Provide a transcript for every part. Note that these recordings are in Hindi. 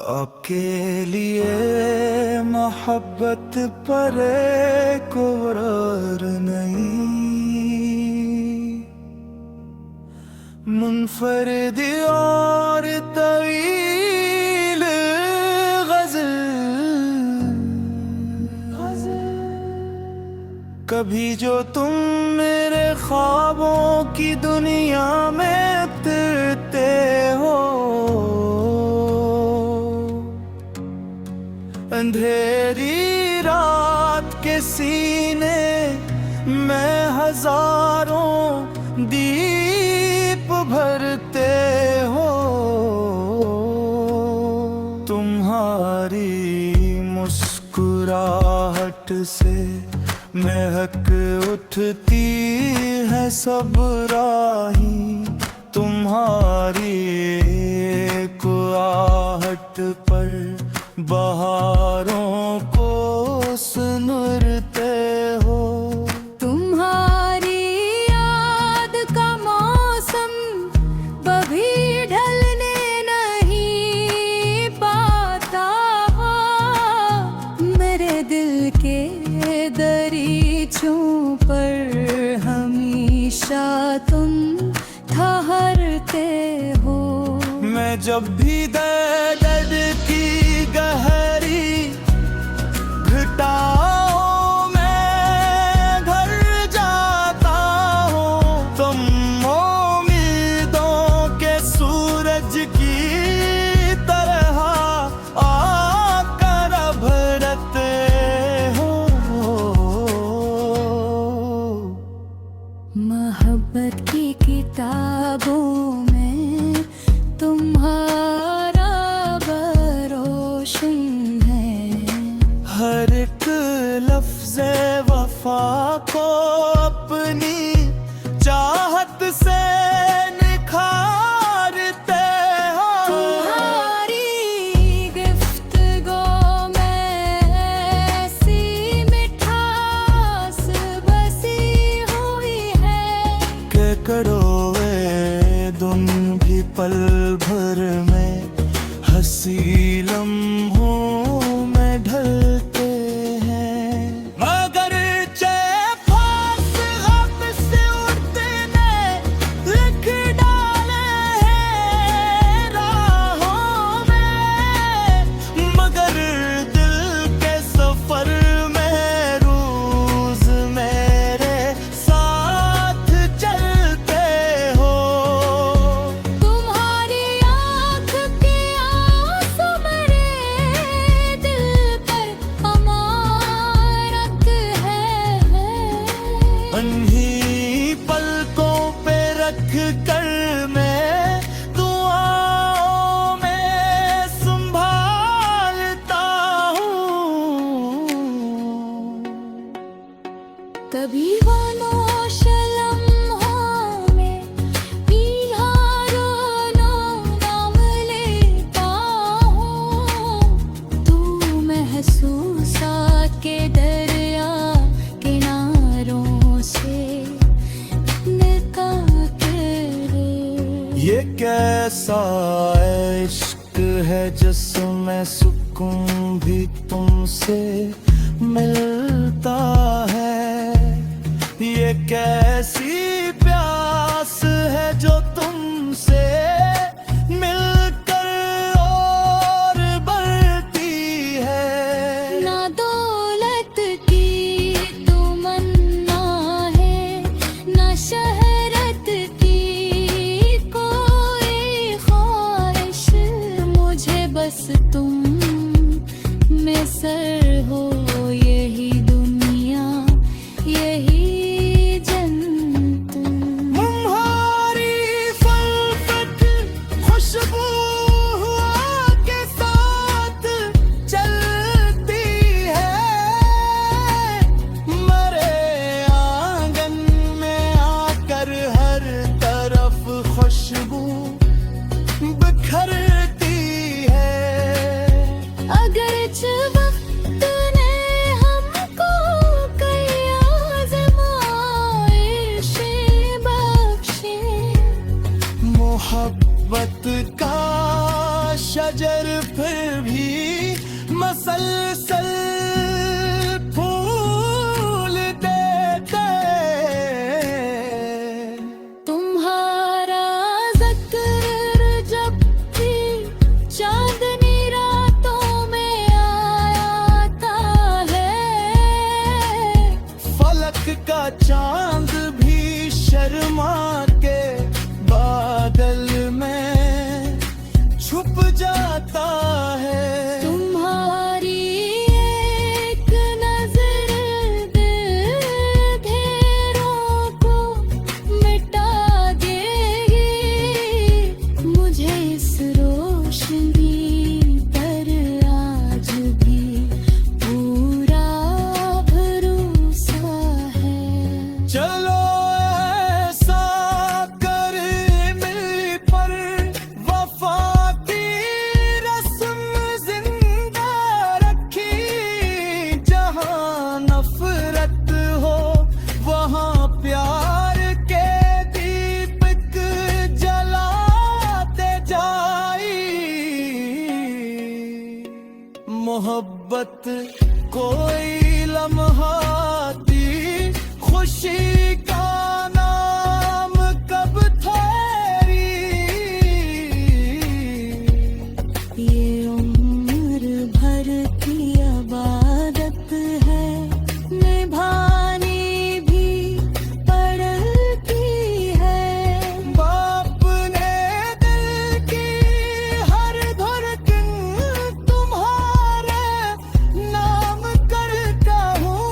आपके लिए मोहब्बत पर एक और नहीं, मुनफरिद और तवील गज़ल कभी जो तुम मेरे ख्वाबों की दुनिया में उतरते हो, अंधेरी रात के सीने में हजारों दीप भरते हो। तुम्हारी मुस्कुराहट से महक उठती है सब राही, तुम्हारी एक आहट पर बहारों को सुनते हो। तुम्हारी याद का मौसम कभी ढलने नहीं पाता, मेरे दिल के दरीचों पर हमेशा तुम ठहरते हो। मैं जब भी दर्द की गहरी घटाओं में घर जाता हूँ, तुम उम्मीदों के सूरज की तरह आकर भरते हो। मोहब्बत की किताबों में तुम्हारा बरोशन है, हर एक लफ्ज़े वफा को अपनी चाहत से निखारते हो। तुम्हारी गुफ्तगूओं में ऐसी मिठास बसी हुई है के कड़वे तुम भी पल भर में हंसी लम्हों में ढलते हैं। मगर फास गम से उड़ने लिख डाले हैं राहों में, मगर दिल के सफर में रोज मेरे साथ चलते हो। तुम्हारी आँख के आंसू मेरे दिल पर अमानत है, उन्हीं पलकों पे रख कर मैं दुआओं में संभालता हूँ। तभी खामोश लम्हों में यारों नाम लेता हूँ। तू महसूसात के दरिया किनारों से निकाल करे। ये कैसा इश्क है जिसमें सुकून भी तुमसे मिलता है, ये कैसी प्यास है जो तुमसे मिलकर और बढ़ती है। ना दौलत की तमन्ना है, ना शहरत की कोई ख्वाहिश, मुझे बस तुम में सर हो, यही दुनिया यही जन्नत। तुम्हारी फलफट खुशबू हवा के साथ चलती है, मेरे आंगन में आकर हर तरफ खुशबू बिखरती है। अगरचे वक्त ने भी मसलसल फूल देते। तुम्हारा ज़िक्र जब भी चांदनी रातों में आता है, फलक का चांद भी शर्मा के बादल में छुप जाता है। तुम्हारी एक नजर अंधेरों को मिटा देगी, मुझे इस रोशनी पर आज भी पूरा भरोसा है। चलो ऐसा कर मिल पर वफा की रस्म जिंदा रखी, जहाँ नफरत हो वहाँ प्यार के दीपक जलाते जाई। मोहब्बत कोई लम्हाती खुशी का नाम कब ठहरी। ये उम्र भर की इबादत है, निभानी भी पड़ती है। बाप ने दिल की हर धड़कन तुम्हारे नाम करता हूँ,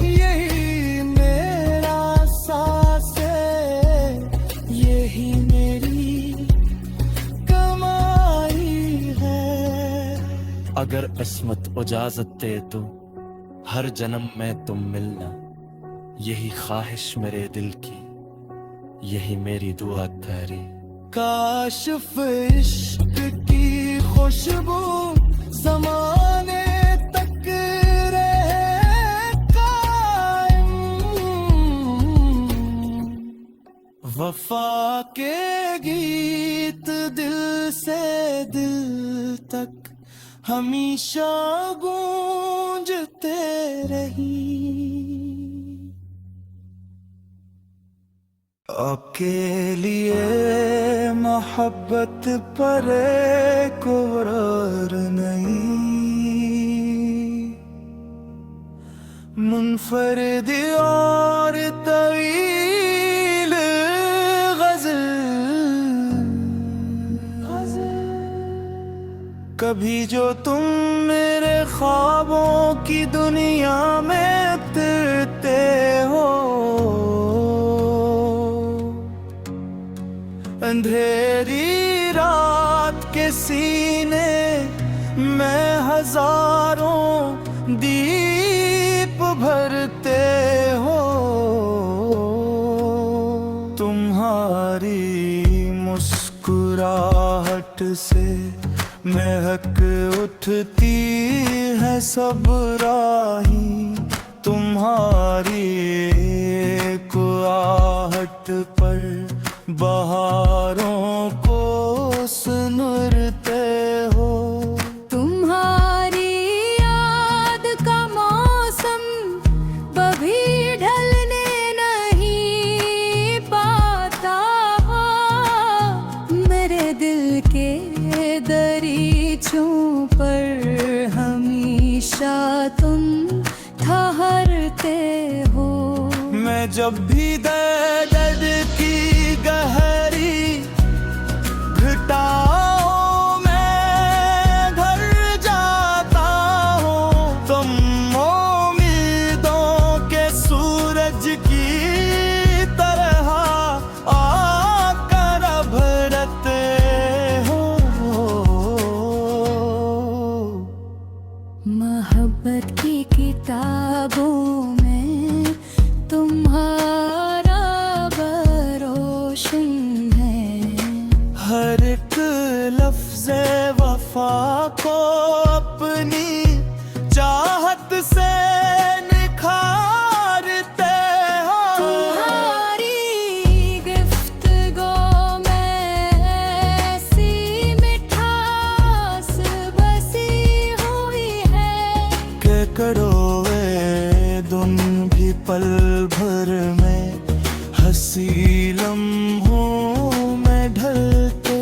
यही मेरा सांस है, यही मेरी कमाई है। अगर किस्मत इजाजत दे तो हर जन्म में तुम मिलना, यही ख्वाहिश मेरे दिल की, यही मेरी दुआ तेरी। काश इश्क की खुशबू ज़माने तक रहे कायम, वफा के गीत दिल से दिल तक हमेशा गूंजते रही। आपके लिए मोहब्बत पर एक और नहीं, मुनफरद और तवील गज़ल, कभी जो तुम मेरे ख्वाबों की दुनिया में उतरते हो, अंधेरी रात के सीने में हजारों दीप भरते हो। तुम्हारी मुस्कुराहट से महक उठती है सब राही, तुम्हारी एक आहट पर बहारों को सुनते हो। तुम्हारी याद का मौसम कभी ढलने नहीं पाता, मेरे दिल के दरीचों पर हमेशा तुम ठहरते हो। मैं जब भी दर्द की गहरी घटाओं में घर जाता हूँ, तुम उम्मीदों के सूरज की तरह आकर भरते हो। मोहब्बत की किताबों में तुम्हारा बरोशन है, हर एक लफ्ज़े वफा को अपनी चाहत से निखारते हो। तुम्हारी गिफ्तगू में ऐसी मिठास कड़ोए दुन भी पल भर में हंसी लम्हों में ढलते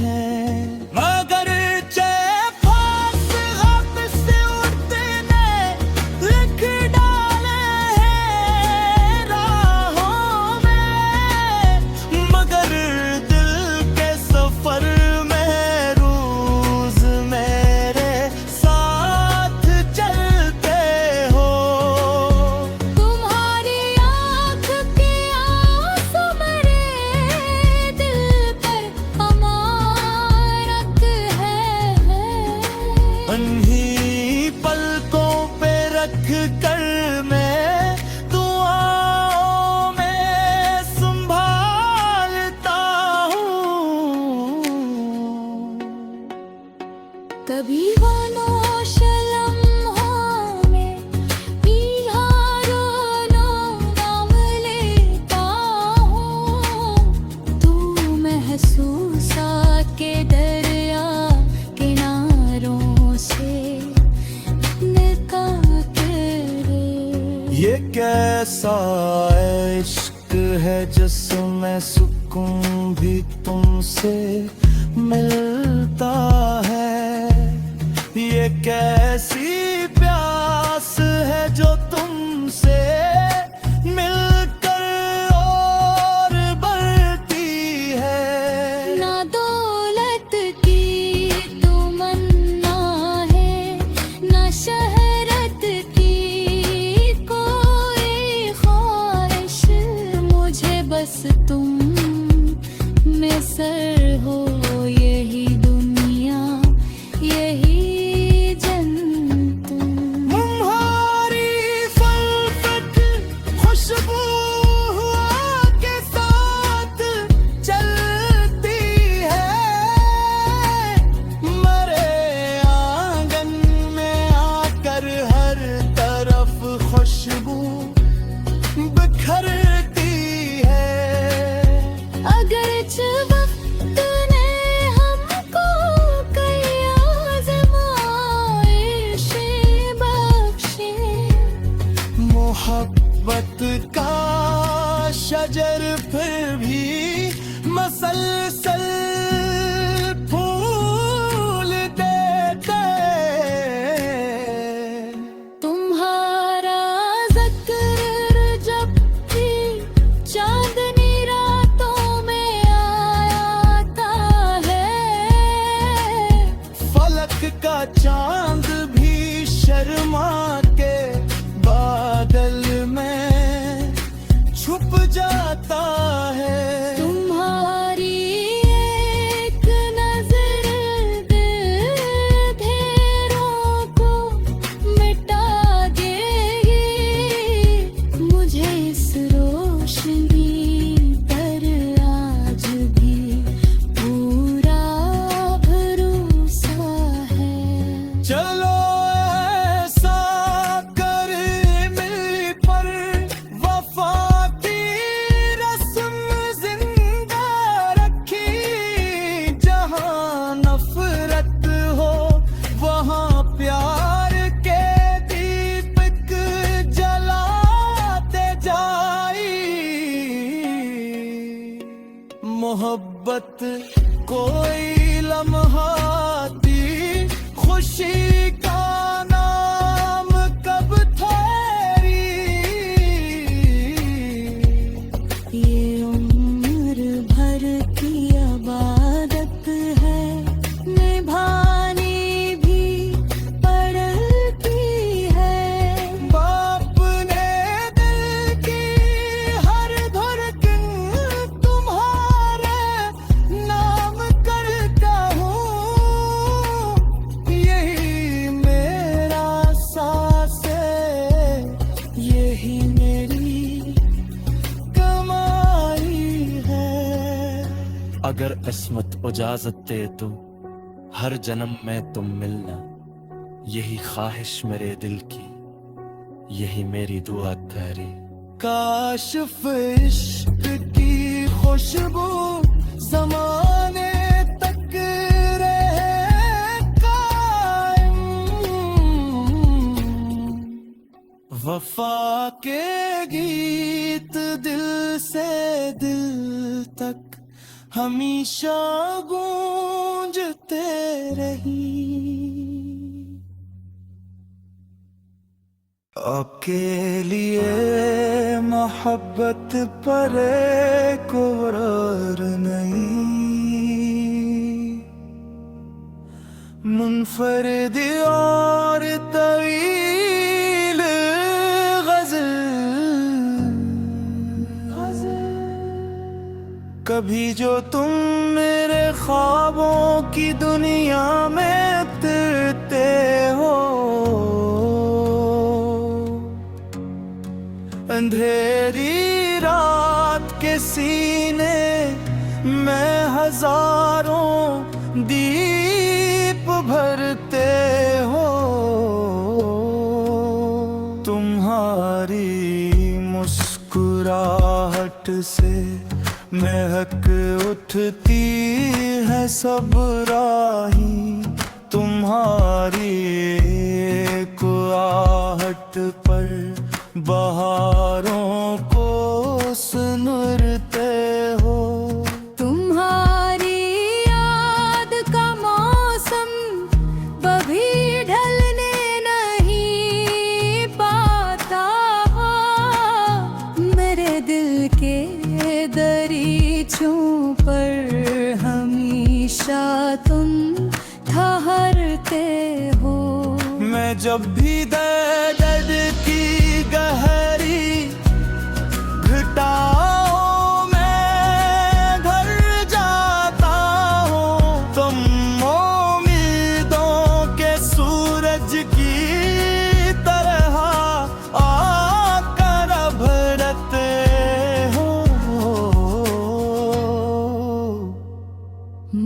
हैं, मगर फास गम से उठने लिख डाले हैं राहों में, मगर दिल के सफर में रोज मेरे साथ चलते हो। तुम्हारी आँख के आंसू मेरे दिल पर अमानत है। उन्हीं पलकों पे रख कर मैं दुआओं में संभालता हूँ। कभी खामोश लम्हों में यारों नाम लेता हूँ। तू महसूस के दरिया किनारों से निकाल रे। ये कैसा इश्क है जिसमें सुकून भी तुमसे मिलता है, ये कैसी प्यास है जो तुमसे मिलकर और बढ़ती है। ना दौलत की तमन्ना है, ना शहरत की कोई ख्वाहिश, मुझे बस तुम में सर हो। यही दुनिया यही जन्नत। तुम्हारी फलफट खुशबू हवा के साथ चलती है, मरे आंगन में आकर हर तरफ खुशबू बिखरती है। अगरचे वक्त ने हमको कई आज़माइशें बख्शी, मोहब्बत का शजर फिर भी मसलसल फूल देते। तुम्हारा ज़िक्र जब भी चांदनी रातों में आता है, फलक का चांद भी शर्मा के बादल में छुप जाता है। तुम्हारी एक नजर अंधेरों को मिटा देगी, मुझे इस रोशनी पर आज भी पूरा भरोसा है। चलो ऐसा कर मिल पर वफा की रस्म जिंदा रखी, जहाँ नफरत हो वहाँ प्यार के दीपक जलाते जाई। मोहब्बत कोई लम्हाती खुशी का नाम कब ठहरी, ये उम्र भर की इबादत है, निभानी भी पड़ती है। बाप ने दिल की हर धड़कन तुम्हारे नाम करता हूँ, यही मेरा सांस है, यही मेरी कमाई है। अगर किस्मत इजाजत दे तो हर जन्म में तुम मिलना, यही ख्वाहिश मेरे दिल की, यही मेरी दुआ तेरी। काश इश्क की खुशबू ज़माने तक रहे कायम, वफा के गीत दिल से दिल तक हमेशा गूंजते रही। आपके लिए मोहब्बत पर कोर नहीं, मुनफरद और तवील गज़ल कभी जो तुम मेरे ख्वाबों की दुनिया में उतरते हो, अंधेरी रात के सीने में हजारों दीप भरते हो। तुम्हारी मुस्कुराहट से महक उठती है सब राही, तुम्हारी एक आहट पर बहारों को सुनते हो। तुम्हारी याद का मौसम कभी ढलने नहीं पाता, मेरे दिल के दरीचों पर हमेशा तुम ठहरते हो। मैं जब भी दर्द की गहरी घटाओं में घर जाता हूँ, तुम उम्मीदों के सूरज की तरह आकर भरते हो।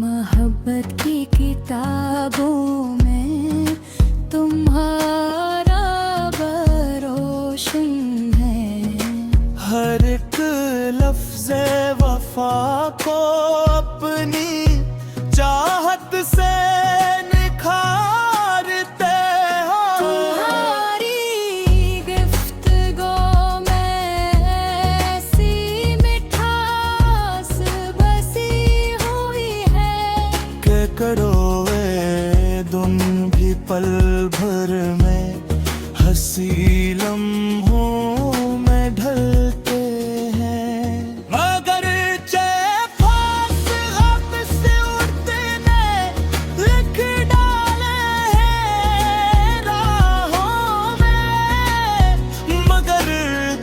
मोहब्बत की किताबों में तुम्हारा बरोशन है, हर एक लफ्ज़े वफा को अपनी चाहत से निखारते हो। तुम्हारी गुफ्तगू में ऐसी मिठास बसी हुई है के करोए दुन भी पल भर में हंसी लम्हों में ढलते हैं। मगर फास गम से उड़ने लिख डाले हैं राहों में, मगर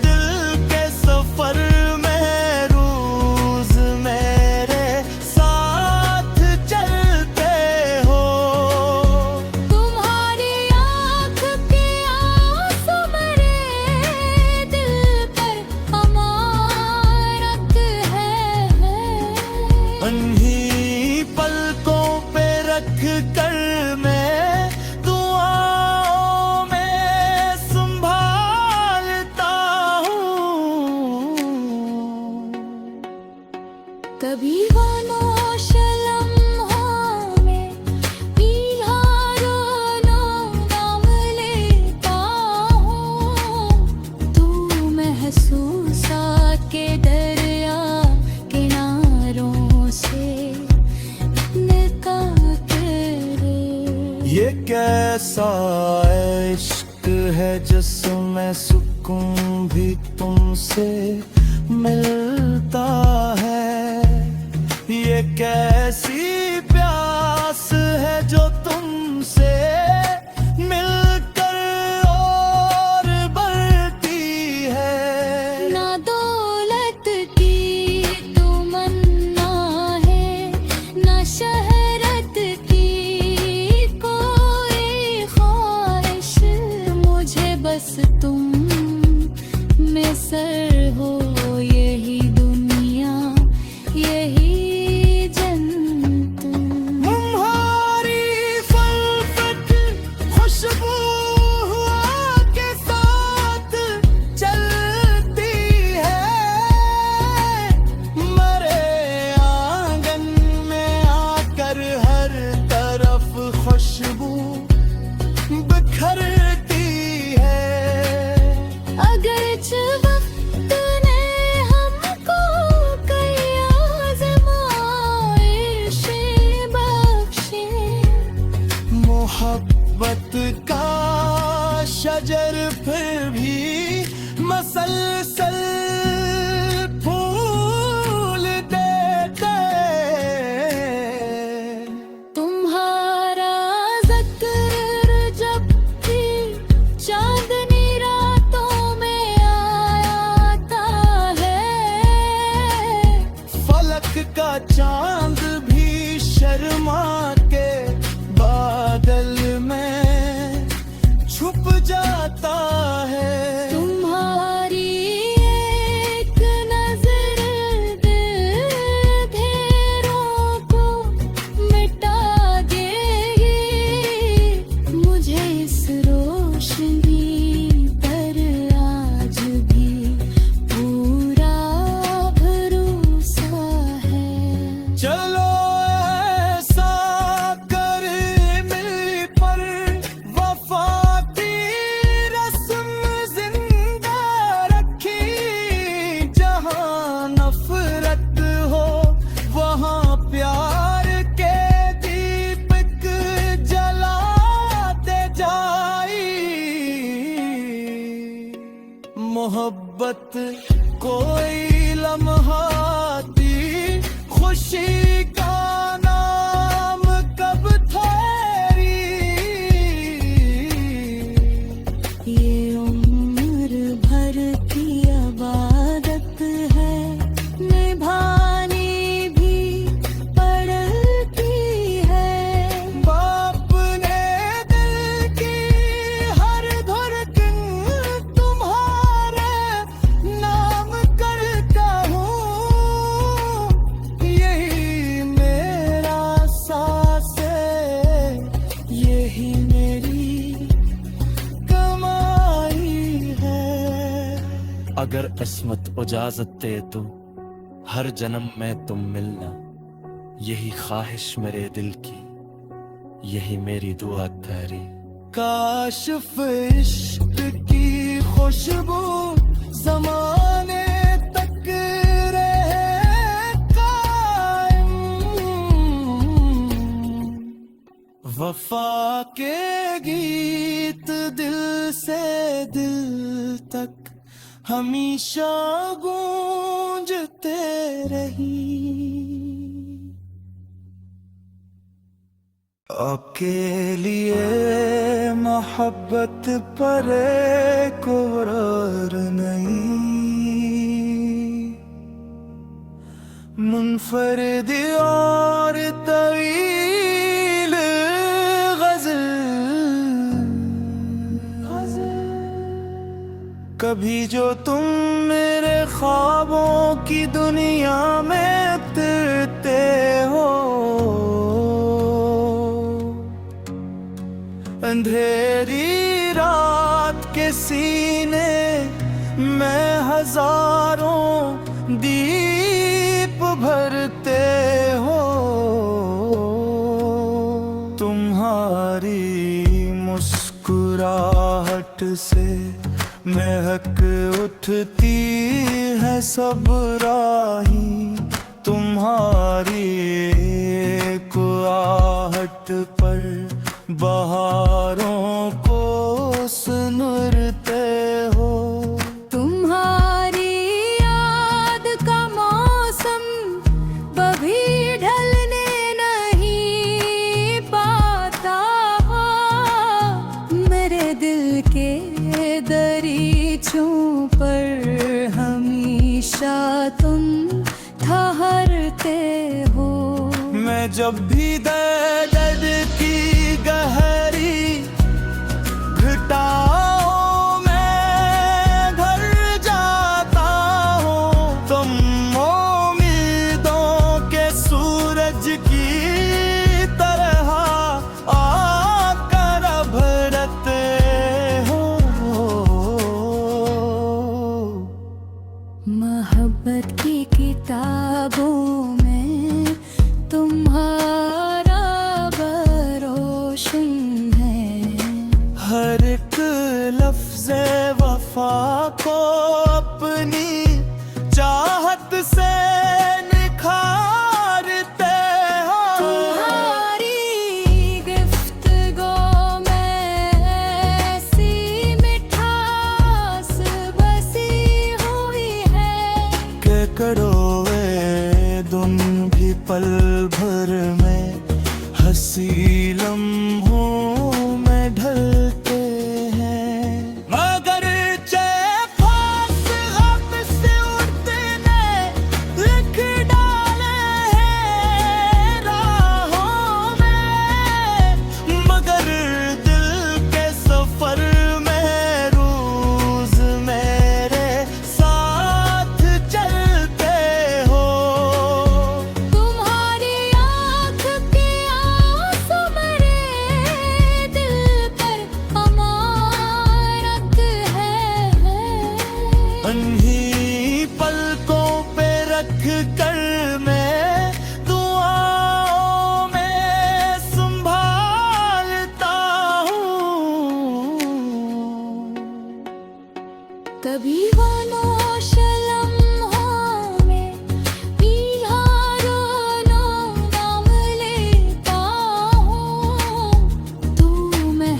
दिल के सफर में रोज मेरे साथ चलते हो। तुम्हारी आँख के आंसू मेरे दिल पर अमानत है, उन्हीं पलकों पे रख कर मैं दुआओं में संभालता हूँ। कभी खामोश लम्हों में पीला रोनो नाम लेता हूँ, तू महसूसात के दरिया किनारों से निकाल रे। ये कैसा इश्क है जिसमें सुकून भी तुमसे मिलता है, ये कैसी प्यास है जो तुमसे मिलकर और बढ़ती है। ना दौलत की तमन्ना है, ना शहरत की कोई ख्वाहिश, मुझे बस तुम में सर हो, यही दुनिया यही जन्नत। तुम्हारी फलफत खुशबू हवा के साथ चलती है, मरे आंगन में आकर हर तरफ खुशबू बिखरती है। मोहब्बत का शजर फिर भी मसलसल फूल देते। तुम्हारा ज़िक्र जब भी चांदनी रातों में आता है, फलक का चांद भी शर्मा के बादल में छुप जाता है। तुम्हारी एक नजर अंधेरों को मिटा देगी, मुझे इस रोशनी पर आज भी पूरा भरोसा है। चलो ऐसा कर मिल पर वफा की रस्म जिंदा रखी, जहाँ नफरत हो वहाँ प्यार के दीपक जलाते जाई। मोहब्बत कोई लम्हाती खुशी का नाम कब ठहरी। ये उम्र भर की इबादत है, निभानी भी पड़ती है। बाप ने दिल की हर धड़कन तुम्हारे नाम करता हूँ, यही मेरा सांस है, यही मेरी कमाई है। अगर किस्मत इजाजत दे तो हर जन्म में तुम मिलना, यही ख्वाहिश मेरे दिल की, यही मेरी दुआ तेरी। काश इश्क की खुशबू ज़माने तक रहे कायम, वफा के गीत दिल से दिल तक हमेशा गूंजते रही। आपके लिए मोहब्बत पर एक और नहीं, मुनफरिद और तवील गज़ल। कभी जो तुम मेरे ख्वाबों की दुनिया में उतरते हो, अंधेरी रात के सीने में हजारों दीप भरते हो। तुम्हारी मुस्कुराहट से महक उठती है सब राही, तुम्हारी एक आहट पर बहारों को सुनते हो। तुम्हारी याद का मौसम कभी ढलने नहीं पाता, मेरे दिल के दरीचों पर हमेशा तुम ठहरते हो। मैं जब भी दर्द की गहरी घटाओं में घर जाता हूँ, तुम उम्मीदों के सूरज की तरह आकर भरते हो। मोहब्बत की किताबों में तुम्हारा बरोशन है, हर एक लफ्ज़े वफा को अपनी चाहत से निखारते हो। तुम्हारी गिफ्तगू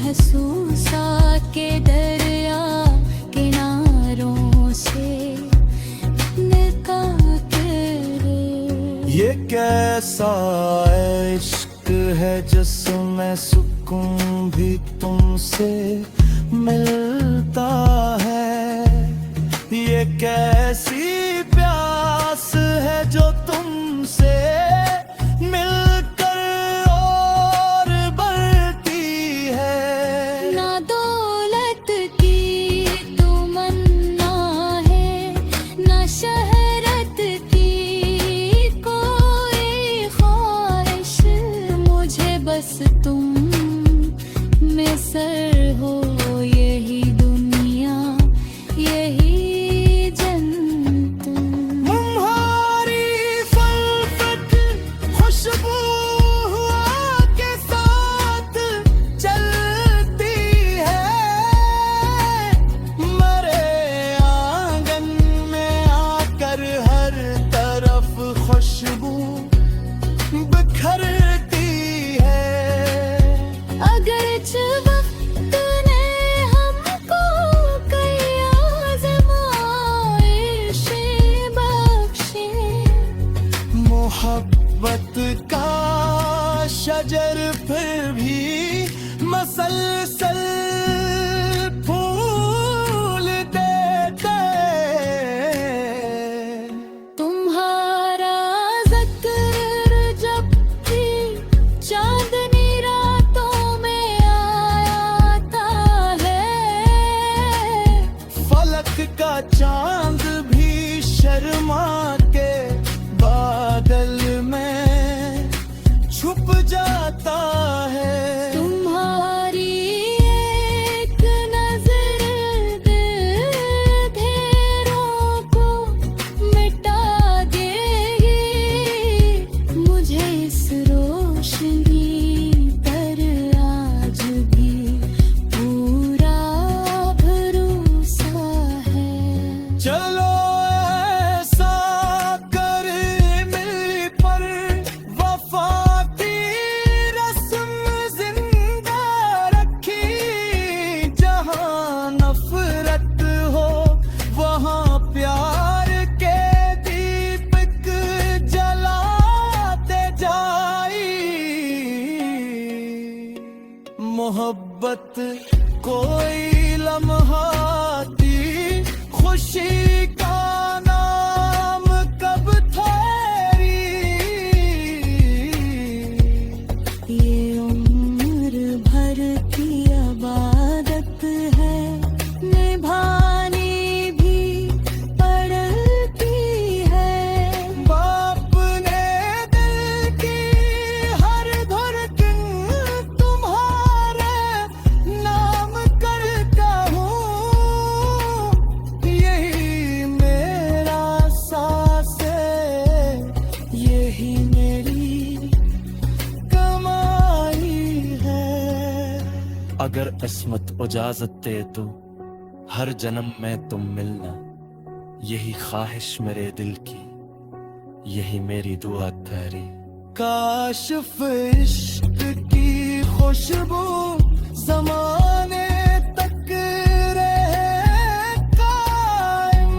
महसूसा के दरिया किनारों से निकाले। ये कैसा इश्क है जिसमें सुकून भी तुमसे मिलता है। ये कैसी प्यास है जो तुमसे मिलकर और बढ़ती है। ना दौलत की तमन्ना है, ना शहरत की कोई ख्वाहिश, मुझे बस तुम में सर हो। यही दुनिया यही जन्नत। तुम्हारी फलफत खुशबू हवा के साथ चलती है। मेरे आंगन में आकर हर तरफ खुशबू बिखरती है। अगरचे वक्त ने हमको कई आज़माइशें बख्शे, मोहब्बत का शजर फिर भी मसलसल फूल देते। तुम्हारा ज़िक्र जब भी चांदनी रातों में आता है, फलक का चांद भी शर्मा के बादल में छुप जाता है। तुम्हारी एक नजर अंधेरों को मिटा देगी, मुझे इस रोशनी पर आज भी पूरा भरोसा है। चलो ऐसा कर मिल पर वफा की रस्म जिंदा रखी। जहाँ नफरत हो वहाँ प्यार के दीपक जलाते जाई। मोहब्बत कोई लम्हाती खुशी का नाम कब ठहरी। ये उम्र भर की इबादत है, निभानी भी पड़ती है। बाप ने दिल की हर धड़कन तुम्हारे नाम करता हूँ। यही मेरा सांस है, यही मेरी कमाई है। अगर किस्मत इजाजत दे तो हर जन्म में तुम मिलना। यही ख्वाहिश मेरे दिल की, यही मेरी दुआ तेरी। काश इश्क की खुशबू ज़माने तक रहे कायम।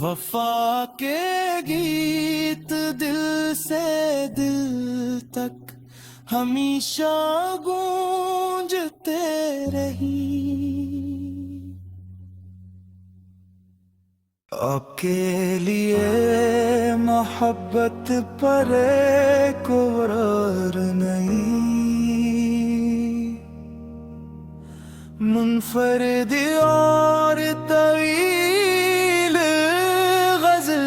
वफा के गीत दिल से दिल तक हमेशा गूंजते रही। आपके लिए मोहब्बत पर एक और नहीं, मुनफरद और तवील गज़ल।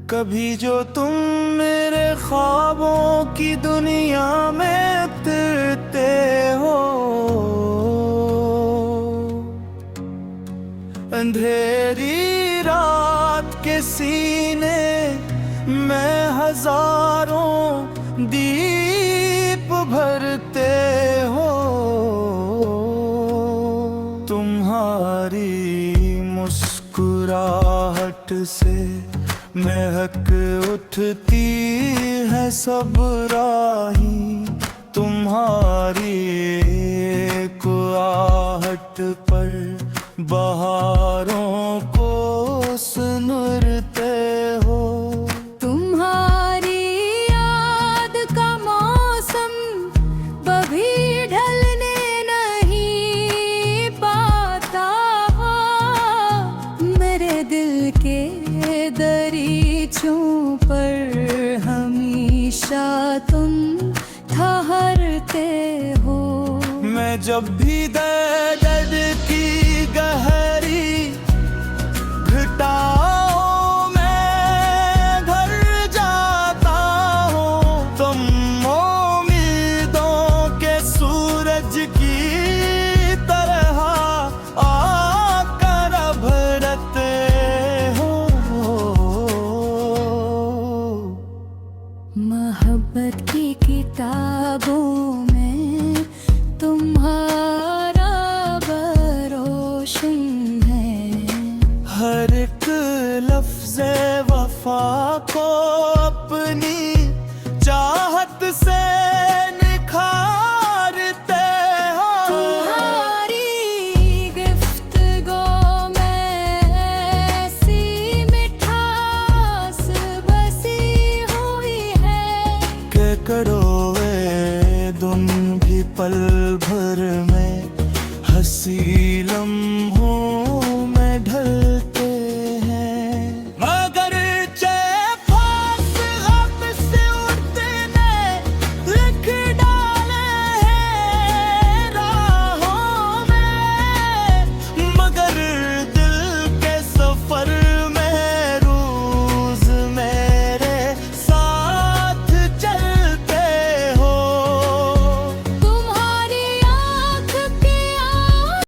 कभी जो तुम मेरे ख्वाबों की दुनिया में उतरते हो, अंधेरी रात के सीने में हजारों दीप भरते हो। तुम्हारी मुस्कुराहट से महक उठती है सब राही तुम्हारी एक आहट पर, बहारों को सुनते हो। तुम्हारी याद का मौसम कभी ढलने नहीं पाता, मेरे दिल के दरीचों पर हमेशा तुम ठहरते हो। मैं जब भी दर्द की गहरी घटाओं में घर जाता हूँ, तुम उम्मीदों के सूरज की तरह आकर भरते हो। मोहब्बत की किताबों में तुम्हारा बरोशन है, हर एक लफ्ज़े वफा को अपनी चाहत से निखारते हो। तुम्हारी गुफ्तगू में ऐसी मिठास बसी हुई है के कड़ोए दुम भी पल